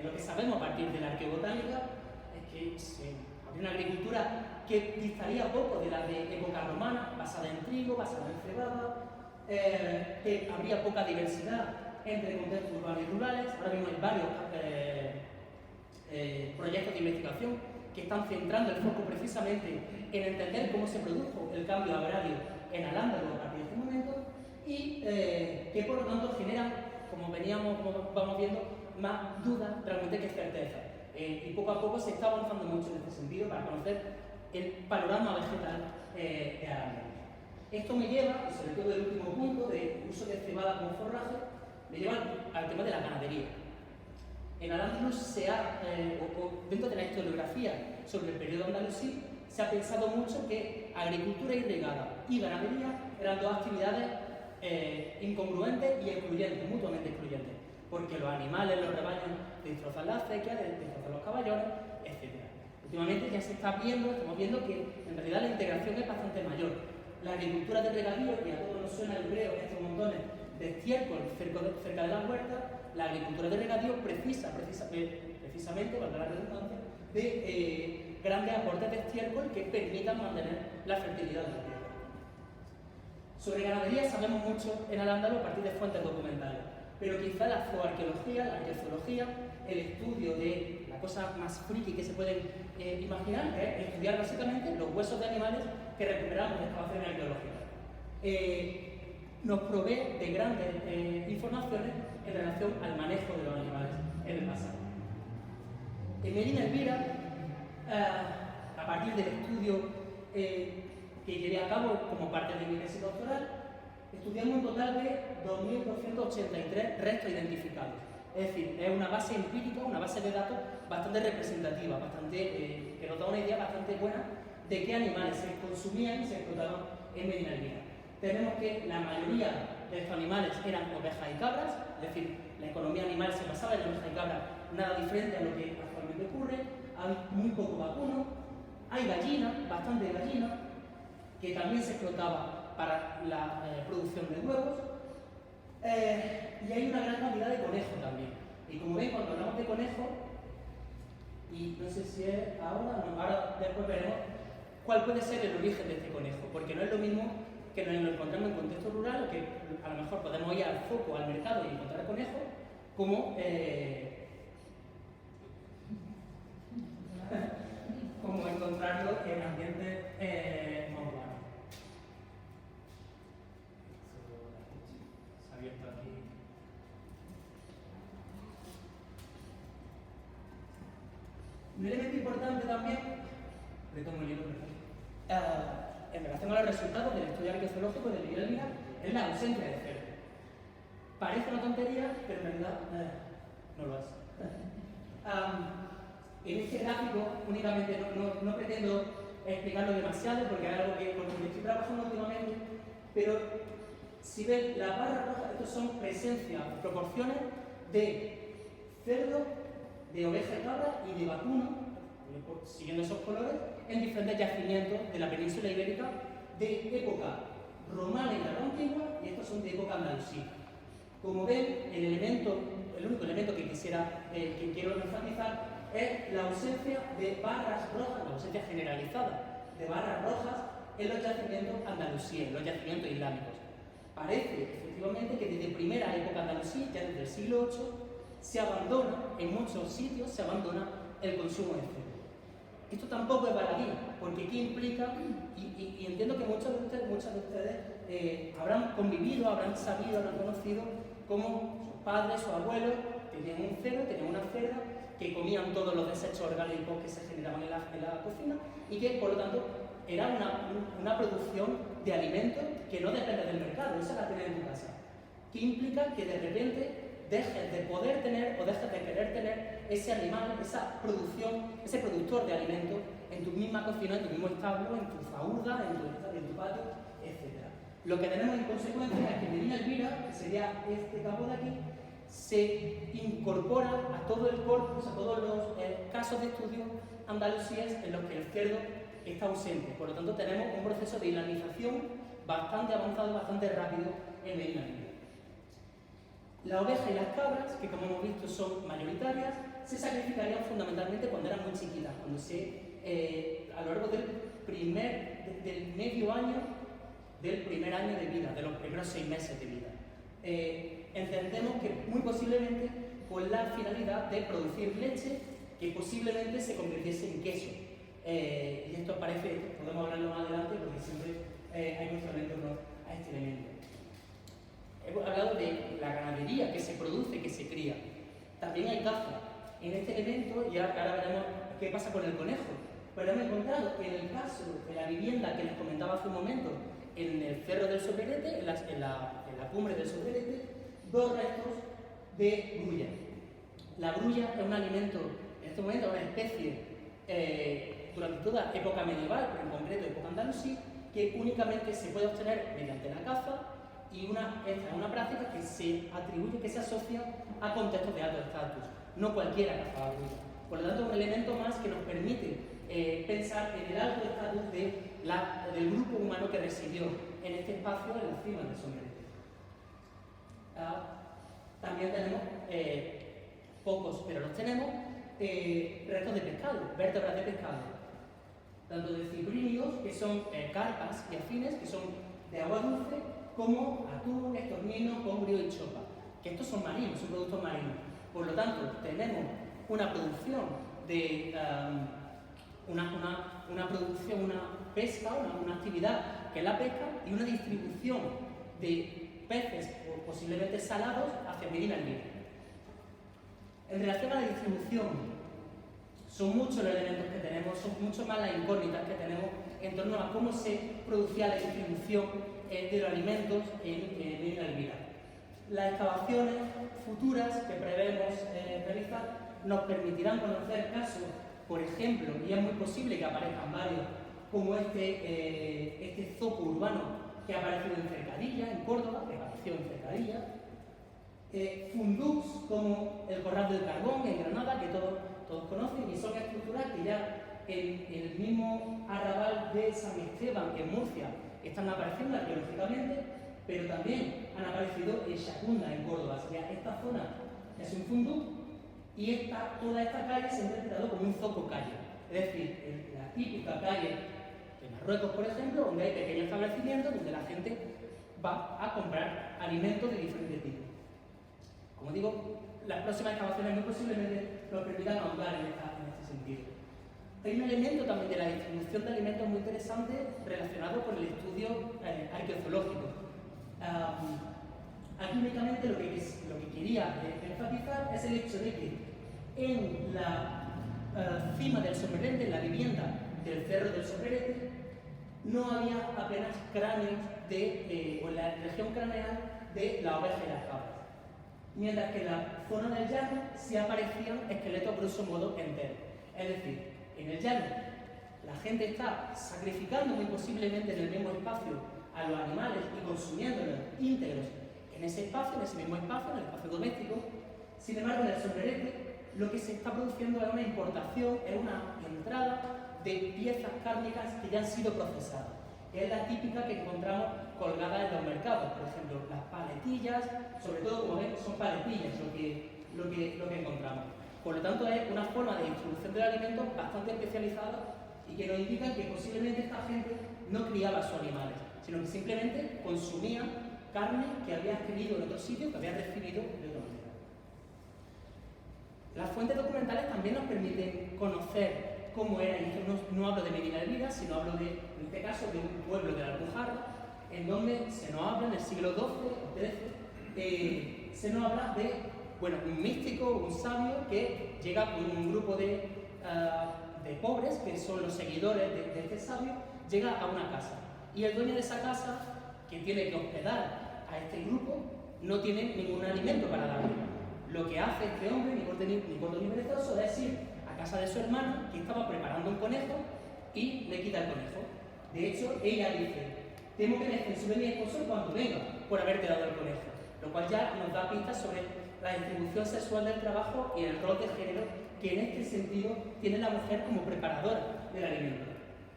lo que sabemos a partir de la arqueobotánica es que había una agricultura que distaría poco de la de época romana, basada en trigo, basada en cebada, que habría poca diversidad entre contextos urbanos y rurales. Ahora mismo hay varios proyectos de investigación que están centrando el foco precisamente en entender cómo se produjo el cambio agrario en Al-Ándalus a partir de este momento y que por lo tanto generan, como vamos viendo, más dudas realmente que certeza. Y poco a poco se está avanzando mucho en este sentido para conocer el panorama vegetal de Al-Ándalus. Esto me lleva, y sobre todo el último punto, de uso de cebada como forraje, me lleva al tema de la ganadería. En Al-Ándalus dentro de la historiografía sobre el periodo andalusí, se ha pensado mucho que agricultura irrigada y ganadería eran dos actividades incongruentes y excluyentes, mutuamente excluyentes, porque los animales, los rebaños destrozan la acequia, destrozan los caballones, etc. Últimamente ya se está viendo, estamos viendo que en realidad la integración es bastante mayor. La agricultura de regadío, y a todos nos suena, yo creo, estos montones de estiércol cerca de las huertas, la agricultura de regadío precisamente, valga la redundancia, de grandes aportes de estiércol que permitan mantener la fertilidad de la tierra. Sobre ganadería sabemos mucho en Al-Ándalus a partir de fuentes documentales, pero quizá la zooarqueología, la arqueozoología, el estudio de la cosa más friki que se pueden imaginar, que es estudiar básicamente los huesos de animales que recuperamos de excavaciones arqueológicas, nos provee de grandes informaciones en relación al manejo de los animales en el pasado. En Medina Elvira, a partir del estudio que llevé a cabo como parte de mi tesis doctoral, estudiamos un total de 2.283 restos identificados. Es decir, es una base empírica, una base de datos bastante representativa, que nos da una idea bastante buena de qué animales se consumían y se explotaban en Medina Elvira. Tenemos que la mayoría de estos animales eran ovejas y cabras, es decir, la economía animal se basaba en ovejas y cabras, nada diferente a lo que actualmente ocurre. Hay muy poco vacuno, hay gallina, bastante gallina, que también se explotaba para la producción de huevos, y hay una gran cantidad de conejos también. Y como ven, cuando hablamos de conejos, y no sé si es ahora, no, ahora después veremos cuál puede ser el origen de este conejo, porque no es lo mismo que nos lo encontramos en contexto rural, que a lo mejor podemos ir al foco, al mercado y encontrar conejos, como encontrarlo en ambientes más urbanos. Se ha abierto aquí. Un elemento importante también, retomo el libro, en relación a los resultados del estudio arqueológico de Medina Elvira, es la ausencia de cerdo. Parece una tontería, pero en realidad no lo es. En este gráfico únicamente no pretendo explicarlo demasiado porque es algo con lo que estoy trabajando últimamente, pero si ven la barra roja, estos son proporciones de cerdo, de oveja y cabra y de vacuno, siguiendo esos colores, en diferentes yacimientos de la península ibérica de época romana y larga antigua, y estos son de época andalusí. Como ven, el único elemento que quiero enfatizar es la ausencia de barras rojas, la ausencia generalizada de barras rojas en los yacimientos andalusíes, en los yacimientos islámicos. Parece, efectivamente, que desde primera época andalusí, ya desde el siglo VIII, en muchos sitios se abandona el consumo de cerdo. Esto tampoco es baladí, porque ¿qué implica? Y entiendo que muchos de ustedes habrán convivido, habrán sabido, habrán conocido cómo sus padres o abuelos tenían un cerdo, tenían una cerda, que comían todos los desechos orgánicos que se generaban en la cocina y que, por lo tanto, era una producción de alimentos que no depende del mercado, esa la tienes en tu casa. ¿Qué implica? Que de repente dejes de poder tener o dejes de querer tener ese animal, esa producción, ese productor de alimentos en tu misma cocina, en tu mismo establo, en tu faurda, en tu patio, etc. Lo que tenemos en consecuencia es que Medina Elvira, que sería este campo de aquí, se incorpora a todo el corpus, a todos los casos de estudio andalusíes en los que el cerdo está ausente. Por lo tanto, tenemos un proceso de islamización bastante avanzado, bastante rápido en Medina Elvira. La oveja y las cabras, que como hemos visto son mayoritarias, se sacrificarían fundamentalmente cuando eran muy chiquitas, cuando a lo largo del medio año del primer año de vida, de los primeros 6 meses de vida. Entendemos que muy posiblemente con la finalidad de producir leche que posiblemente se convirtiese en queso. Y esto podemos hablarlo más adelante porque siempre hay mucho en torno a este elemento. Hemos hablado de la ganadería que se produce, que se cría. También hay caza. En este elemento, y ahora veremos qué pasa con el conejo, pero hemos encontrado que en el caso de la vivienda que les comentaba hace un momento, en el Cerro del Sobrerete, en la cumbre del Sobrerete, 2 restos de grulla. La grulla es un alimento, en este momento, una especie durante toda época medieval, pero en concreto época andalusí, que únicamente se puede obtener mediante la caza y esta es una práctica que se atribuye, que se asocia a contextos de alto estatus. No cualquiera cazaba grulla. Por lo tanto, un elemento más que nos permite pensar en el alto estatus del grupo humano que residió en este espacio en la cima del Sobrerete. También tenemos, pocos, pero los tenemos, restos de pescado, vértebras de pescado, tanto de ciprínidos, que son carpas y afines, que son de agua dulce, como atún, estornino, congrio y chopa, que estos son marinos, son productos marinos. Por lo tanto, tenemos una producción de una pesca, una actividad que es la pesca, y una distribución de peces posiblemente salados hacia Medina Elvira. En relación a la distribución, son muchos los elementos que tenemos, son mucho más las incógnitas que tenemos en torno a cómo se producía la distribución de los alimentos en Medina Elvira. Las excavaciones futuras que prevemos realizar nos permitirán conocer casos, por ejemplo, y es muy posible que aparezcan varios, como este zoco urbano que ha aparecido en Cercadilla, en Córdoba, que apareció en Cercadilla, fundux como el Corral del Carbón en Granada, que todos conocen, y son estructuras que ya en el mismo arrabal de San Esteban, en Murcia, están apareciendo arqueológicamente, pero también han aparecido en Chacunda, en Córdoba. O sea, esta zona es un fundux y toda esta calle se ha interpretado como un zoco calle. Es decir, la típica calle de Marruecos, por ejemplo, donde hay pequeños establecimientos donde la gente va a comprar alimentos de diferentes tipos. Como digo, las próximas excavaciones muy posiblemente nos permitan ahondar en este sentido. Hay un elemento también de la distribución de alimentos muy interesante relacionado con el estudio arqueozoológico. Aquí únicamente lo que quería enfatizar es el hecho de que en la cima del Sobrerete, en la vivienda del Cerro del Sobrerete, no había apenas cráneos o en la región craneal de la oveja y las cabras. Mientras que en la zona del llano sí aparecían esqueletos grosso modo enteros. Es decir, en el llano la gente está sacrificando muy posiblemente en el mismo espacio a los animales y consumiéndolos íntegros en ese espacio, en ese mismo espacio, en el espacio doméstico. Sin embargo, en el Sobrerete lo que se está produciendo es una importación, es una entrada de piezas cárnicas que ya han sido procesadas, que es la típica que encontramos colgada en los mercados. Por ejemplo, las paletillas, sobre todo, como ven, son paletillas lo que encontramos. Por lo tanto, es una forma de distribución del alimento bastante especializada y que nos indica que posiblemente esta gente no criaba sus animales, sino que simplemente consumía carne que había adquirido en otro sitio, que había recibido de otra manera. Las fuentes documentales también nos permiten conocer cómo era, y esto no hablo de Medina del Vida, sino hablo de, en este caso, de un pueblo de la Alpujarra, en donde se nos habla en el siglo XII o XIII, se nos habla de, bueno, un místico, un sabio que llega con un grupo de pobres, que son los seguidores de este sabio, llega a una casa. Y el dueño de esa casa, que tiene que hospedar a este grupo, no tiene ningún alimento para darle. Lo que hace este hombre, ni corto ni perezoso, es ir a casa de su hermana, que estaba preparando un conejo, y le quita el conejo. De hecho, ella dice: temo que me censure mi esposo cuando venga, por haberte dado el conejo. Lo cual ya nos da pistas sobre la distribución sexual del trabajo y el rol de género que en este sentido tiene la mujer como preparadora del alimento.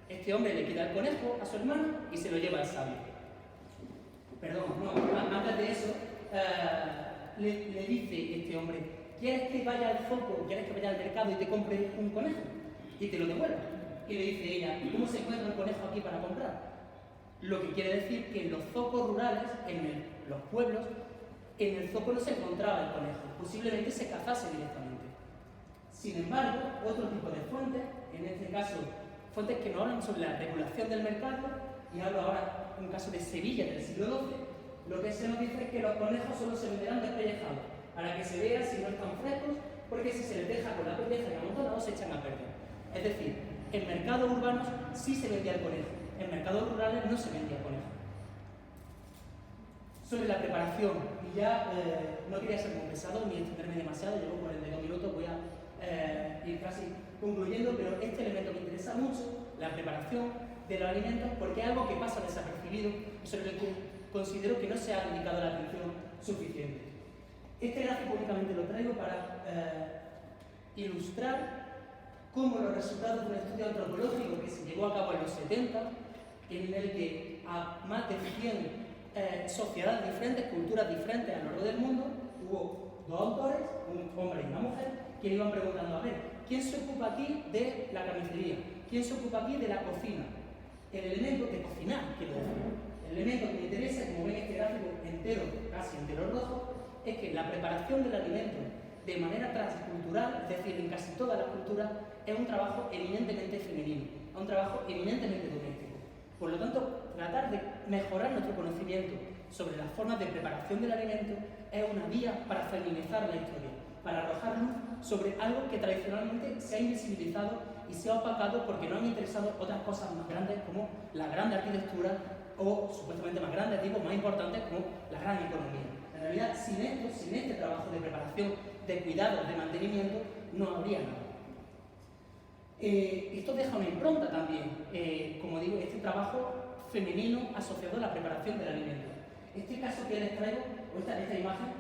Este hombre le quita el conejo a su hermana y se lo lleva al sabio. Perdón, no, antes de eso, le dice este hombre: ¿quieres que vaya al zoco, quieres que vaya al mercado y te compre un conejo? Y te lo devuelva. Y le dice ella: ¿cómo se encuentra un conejo aquí para comprar? Lo que quiere decir que en los zocos rurales, en los pueblos, en el zoco no se encontraba el conejo, posiblemente se cazase directamente. Sin embargo, otro tipo de fuentes, en este caso fuentes que nos hablan sobre la regulación del mercado, y hablo ahora en un caso de Sevilla del siglo XII, lo que se nos dice es que los conejos solo se venderán despellejados, para que se vea si no están frescos, porque si se les deja con la pelleja y amontonados se echan a perder. Es decir, en mercados urbanos sí se vendía el conejo, en mercados rurales no se vendía el conejo. Sobre la preparación, y ya no quería ser muy pesado ni extenderme demasiado, llevo 42 minutos, voy a ir casi concluyendo, pero este elemento me interesa mucho, la preparación de los alimentos, porque es algo que pasa desapercibido y sobre el que considero que no se ha dedicado la atención suficiente. Este gráfico únicamente lo traigo para ilustrar cómo los resultados de un estudio antropológico que se llevó a cabo en los 70, en el que a más de 100 sociedades diferentes, culturas diferentes a lo largo del mundo, hubo dos autores, un hombre y una mujer, que iban preguntando: a ver, ¿quién se ocupa aquí de la carnicería? ¿Quién se ocupa aquí de la cocina? El elemento de cocinar, quiero decir. El elemento que me interesa, como ven este gráfico entero, casi entero rojo, es que la preparación del alimento de manera transcultural, es decir, en casi todas las culturas, es un trabajo eminentemente femenino, es un trabajo eminentemente doméstico. Por lo tanto, tratar de mejorar nuestro conocimiento sobre las formas de preparación del alimento es una vía para feminizar la historia, para arrojar luz sobre algo que tradicionalmente se ha invisibilizado y se ha opacado porque no han interesado otras cosas más grandes como la gran arquitectura o, supuestamente más grandes, digo, más importantes como la gran economía. En realidad, sin esto, sin este trabajo de preparación, de cuidado, de mantenimiento, no habría nada. Esto deja una impronta también, como digo, este trabajo femenino asociado a la preparación del alimento. Este caso que les traigo, o esta imagen,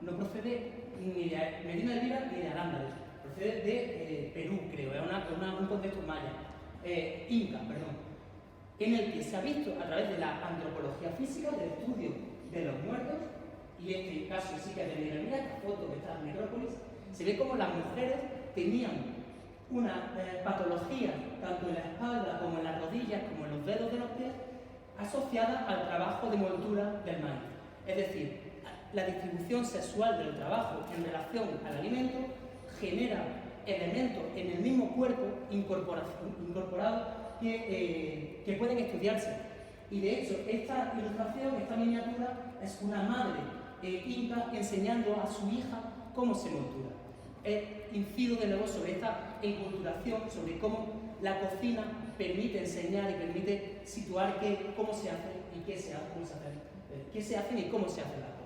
no procede ni de Medina del Vida ni de Al-Ándalus, procede de Perú, creo, es un contexto maya, inca, perdón, en el que se ha visto a través de la antropología física, del estudio de los muertos, y este caso sí que es de Medina del Vida, esta foto que está en Necrópolis, se ve como las mujeres tenían una patología, tanto en la espalda como en las rodillas, como en los dedos de los pies, asociada al trabajo de moltura del maíz. Es decir, la distribución sexual del trabajo en relación al alimento genera elementos en el mismo cuerpo incorporados que pueden estudiarse. Y de hecho, esta ilustración, esta miniatura, es una madre inca enseñando a su hija cómo se moltura. Incido de nuevo sobre esta enculturación, sobre cómo la cocina permite enseñar y permite situar cómo se hace y qué se hacen y cómo se hacen las cosas.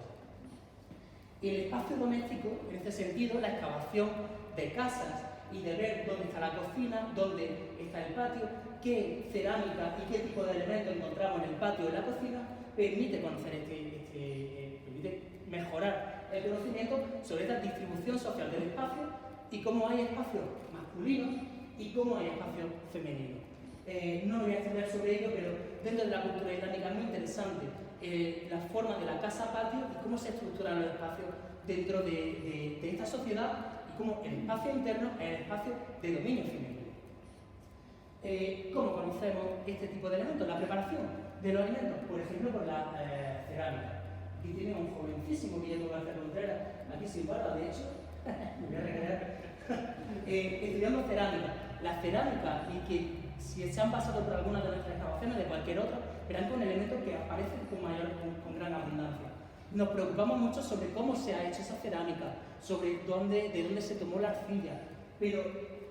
El espacio doméstico, en este sentido, la excavación de casas y de ver dónde está la cocina, dónde está el patio, qué cerámica y qué tipo de elementos encontramos en el patio de la cocina, permite conocer permite mejorar el conocimiento sobre esta distribución social del espacio y cómo hay espacios masculinos y cómo hay espacios femeninos. No voy a estudiar sobre ello, pero dentro de la cultura islámica es muy interesante la forma de la casa-patio y cómo se estructuran los espacios dentro de esta sociedad y cómo el espacio interno es el espacio de dominio femenino. ¿Cómo conocemos este tipo de elementos? La preparación de los alimentos, por ejemplo, por la cerámica. Aquí tiene un jovencísimo Guillermo García Contreras, aquí sin barba, de hecho, me voy a recrear, estudiando cerámica. La cerámica, y que si se han pasado por alguna de nuestras excavaciones, de cualquier otra, verán con elementos que aparecen con gran abundancia. Nos preocupamos mucho sobre cómo se ha hecho esa cerámica, sobre de dónde se tomó la arcilla, pero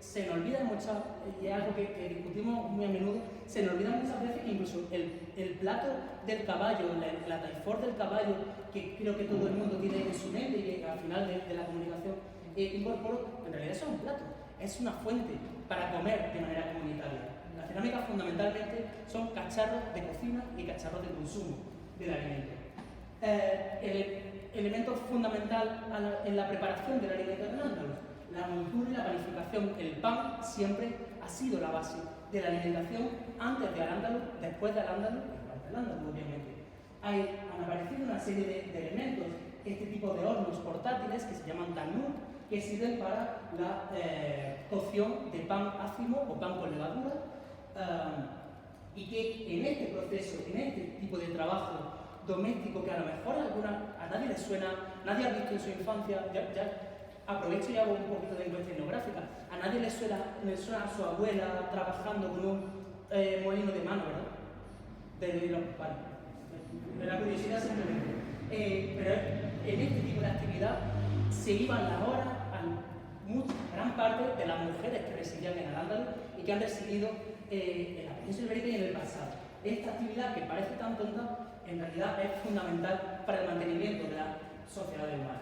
se nos olvida muchas, y es algo que discutimos muy a menudo, se nos olvida muchas veces que incluso el plato del caballo, la taifor del caballo, que creo que todo el mundo tiene en su mente y que al final de la comunicación incorporó, en realidad eso es un plato, es una fuente para comer de manera comunitaria. La cerámica fundamentalmente son cacharros de cocina y cacharros de consumo del alimento. El elemento fundamental en la preparación del alimento en Al-Ándalus, la montura y la panificación. El pan siempre ha sido la base de la alimentación antes de Al-Ándalus, después de Al-Ándalus y durante Al-Ándalus, obviamente. Han aparecido una serie de elementos, este tipo de hornos portátiles que se llaman tanur, que sirven para la cocción de pan ácimo o pan con levadura, y que en este proceso, en este tipo de trabajo doméstico, que a lo mejor a nadie le suena, nadie ha visto en su infancia, aprovecho y hago un poquito de encuesta etnográfica, a nadie le suena a su abuela trabajando con un molino de mano, ¿verdad? De la curiosidad simplemente. Pero en este tipo de actividad se iban las horas a gran parte de las mujeres que residían en Al-Ándalus y que han residido en la península ibérica y en el pasado. Esta actividad, que parece tan tonta, en realidad es fundamental para el mantenimiento de la sociedad humana.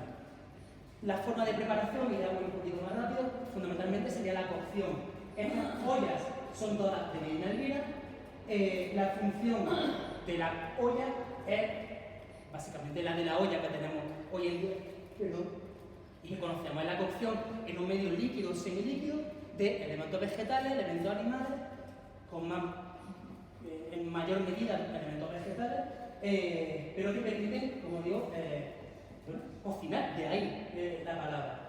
La forma de preparación, y ya voy un poquito más rápido, fundamentalmente sería la cocción. Estas ollas son todas de Medina Elvira. La función de la olla es básicamente la de la olla que tenemos hoy en día, y que conocemos, es la cocción en un medio líquido o semilíquido de elementos vegetales, elementos animales, en mayor medida elementos vegetales, pero que permiten, como digo, cocinar, de ahí la palabra.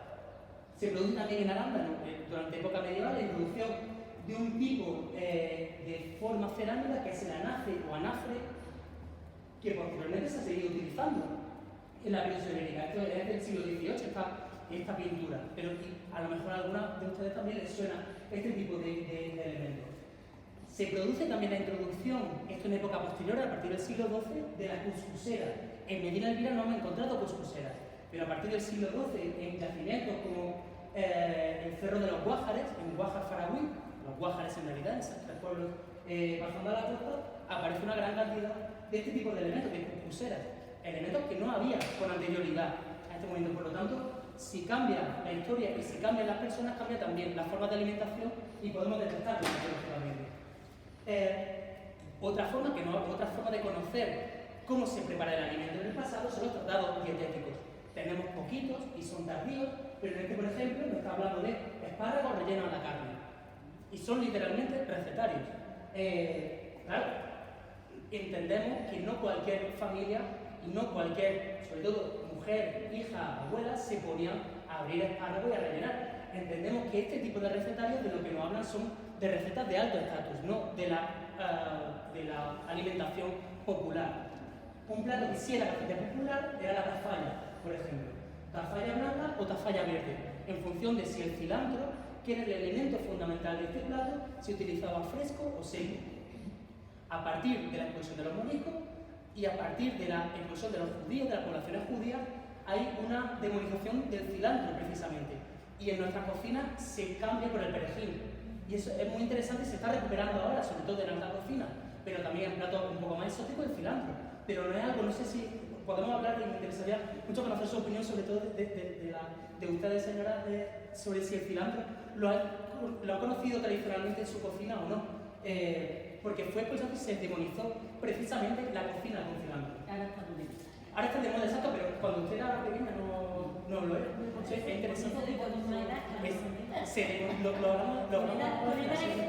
Se produce también en Al-Ándalus, durante época medieval, la introducción de un tipo de forma cerámica que es el anafe o anafre, que posteriormente se ha seguido utilizando en la península ibérica. Esto es del siglo XVIII, esta pintura, pero a lo mejor a alguna de ustedes también les suena este tipo de elementos. Se produce también la introducción, esto en época posterior, a partir del siglo XII, de la cuscusera. En Medina Elvira no hemos encontrado cuscuseras, pero a partir del siglo XII, en yacimientos como el Cerro de los Guájares, en Guájar Faragüí, los Guájares en realidad, en esos tres pueblos bajando a la costa, aparece una gran cantidad de este tipo de elementos, de cuscuseras, elementos que no había con anterioridad a este momento. Por lo tanto, si cambia la historia y si cambian las personas, cambia también la forma de alimentación y podemos detectarlo biológicamente. Otra forma de conocer cómo se prepara el alimento en el pasado son los tratados dietéticos. Tenemos poquitos y son tardíos, pero en este, por ejemplo, nos está hablando de espárragos rellenos a la carne. Y son literalmente recetarios. Claro, entendemos que no cualquier familia y no cualquier, sobre todo mujer, hija, abuela, se ponían a abrir espárragos y a rellenar. Entendemos que este tipo de recetarios de lo que nos hablan son de recetas de alto estatus, no de la alimentación popular. Un plato que sí era bastante popular era la tafalla, por ejemplo. Tafalla blanca o tafalla verde, en función de si el cilantro, que era el elemento fundamental de este plato, se utilizaba fresco o seco. A partir de la expulsión de los moriscos y a partir de la expulsión de los judíos, de las poblaciones judías, hay una demonización del cilantro precisamente. Y en nuestra cocina se cambia por el perejil. Y eso es muy interesante y se está recuperando ahora, sobre todo en alta cocina, pero también en platos un poco más exóticos, el cilantro. Pero no es algo, no sé si podemos hablar, y me interesaría mucho conocer su opinión, sobre todo de ustedes, señoras, sobre si el cilantro lo ha conocido tradicionalmente en su cocina o no. Porque fue por eso que se demonizó precisamente la cocina con cilantro. Ahora está de moda. Ahora está de moda, exacto, pero cuando usted era pequeña no lo era. es interesante. Tipo de consumalidad,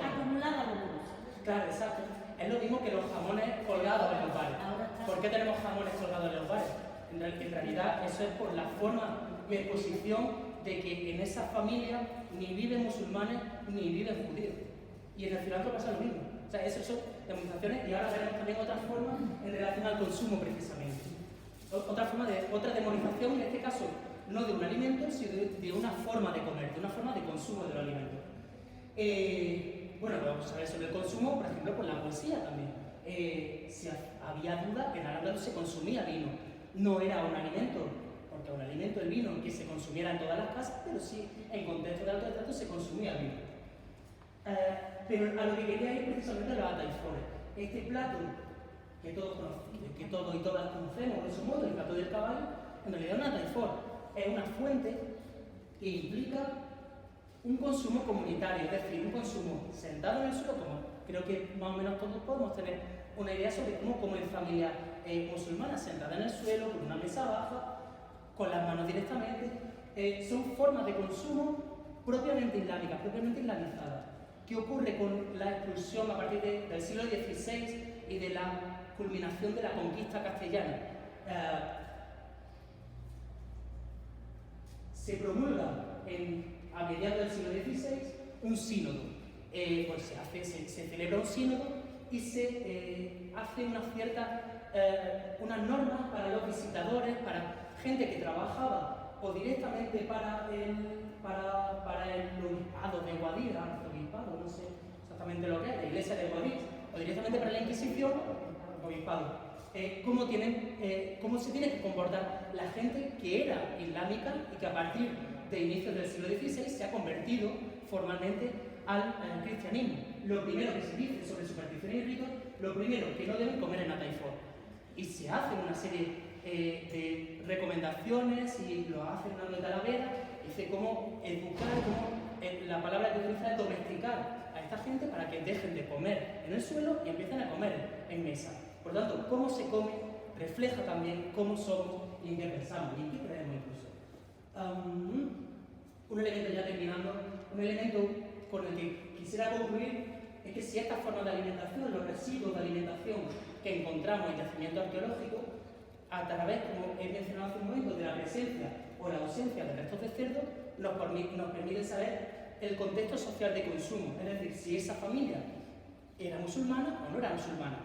acumulada de luz. Claro, exacto. Es lo mismo que los jamones colgados en los bares. ¿Por qué tenemos jamones colgados en los bares? En realidad eso es por la forma de exposición de que en esa familia ni viven musulmanes ni viven judíos. Y en el cilantro pasa lo mismo. O sea, esas son demonizaciones y ahora veremos también otras formas en relación al consumo precisamente. Otra demonización, en este caso, no de un alimento, sino de una forma de comer, de una forma de consumo del alimento. Bueno, vamos a ver sobre el consumo, por ejemplo, con la poesía también. Si había duda, en Al-Ándalus se consumía vino. No era un alimento, porque un alimento el vino que se consumiera en todas las casas, pero sí en contexto de alto estrato se consumía vino. Pero a lo que quería ir precisamente la ataifores. Este plato que todos y todas conocemos, de su modo, el plato del caballo, en realidad es una ataifor. Es una fuente que implica un consumo comunitario, es decir, un consumo sentado en el suelo, como creo que más o menos todos podemos tener una idea sobre cómo comen familias musulmanas sentadas en el suelo, con una mesa baja, con las manos directamente. Son formas de consumo propiamente islámicas, propiamente islamizadas. ¿Qué ocurre con la expulsión a partir del siglo XVI y de la culminación de la conquista castellana? Se promulga a mediados del siglo XVI un sínodo. Pues se celebra un sínodo y se hace unas normas para los visitadores, para gente que trabajaba o directamente para el obispado de Guadix, arzobispado, no sé exactamente lo que es, la iglesia de Guadix, o directamente para la Inquisición, obispado. Cómo se tiene que comportar la gente que era islámica y que a partir de inicios del siglo XVI se ha convertido formalmente al cristianismo. Lo primero que se dice sobre supersticiones y ritos, lo primero que no deben comer en ataifor. Y se hacen una serie de recomendaciones y lo hacen una nota talavera, dice cómo educar, la palabra que utiliza es domesticar a esta gente para que dejen de comer en el suelo y empiecen a comer en mesa. Por lo tanto, cómo se come refleja también cómo somos y en qué pensamos y en qué creemos incluso. Un elemento, ya terminando, un elemento con el que quisiera concluir es que si estas formas de alimentación, los residuos de alimentación que encontramos en yacimientos arqueológicos, a través, como he mencionado hace un momento, de la presencia o la ausencia de restos de cerdo, nos permite saber el contexto social de consumo, es decir, si esa familia era musulmana o no era musulmana.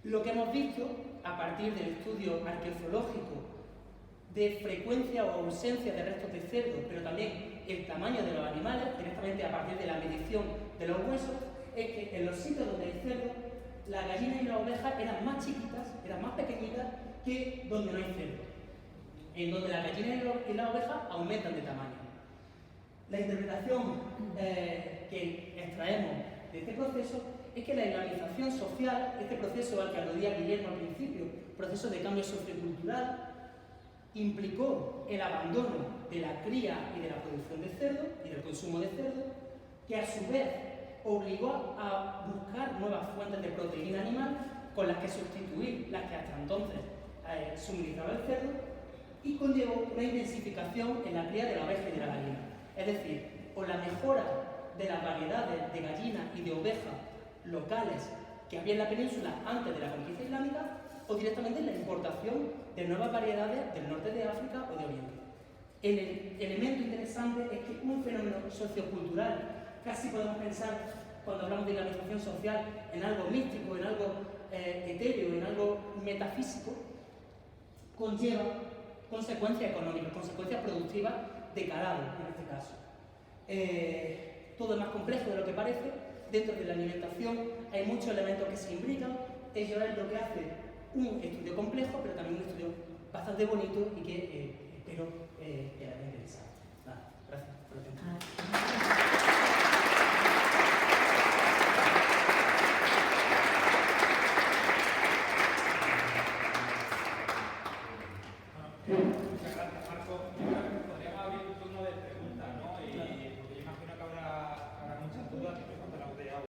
Lo que hemos visto a partir del estudio arqueológico de frecuencia o ausencia de restos de cerdo, pero también el tamaño de los animales, directamente a partir de la medición de los huesos, es que en los sitios donde hay cerdo, la gallina y la oveja eran más chiquitas, eran más pequeñitas que donde no hay cerdo, en donde la gallina y la oveja aumentan de tamaño. La interpretación que extraemos de este proceso es que la islamización social, este proceso al que aludía Guillermo al principio, proceso de cambio sociocultural, implicó el abandono de la cría y de la producción de cerdo y del consumo de cerdo, que a su vez obligó a buscar nuevas fuentes de proteína animal con las que sustituir las que hasta entonces suministraba el cerdo, y conllevó una intensificación en la cría de la oveja y de la gallina. Es decir, por la mejora de las variedades de gallina y de oveja locales que había en la península antes de la conquista islámica, o directamente la importación de nuevas variedades del norte de África o de Oriente. El elemento interesante es que un fenómeno sociocultural, casi podemos pensar, cuando hablamos de islamización social, en algo místico, en algo etéreo, en algo metafísico, conlleva consecuencias económicas, consecuencias productivas de calado, en este caso. Todo es más complejo de lo que parece. Dentro de la alimentación hay muchos elementos que se imbrican. Ello es lo que hace un estudio complejo, pero también un estudio bastante bonito y que espero que les haya interesado. Nada, gracias por la atención. Muchas gracias, Marco.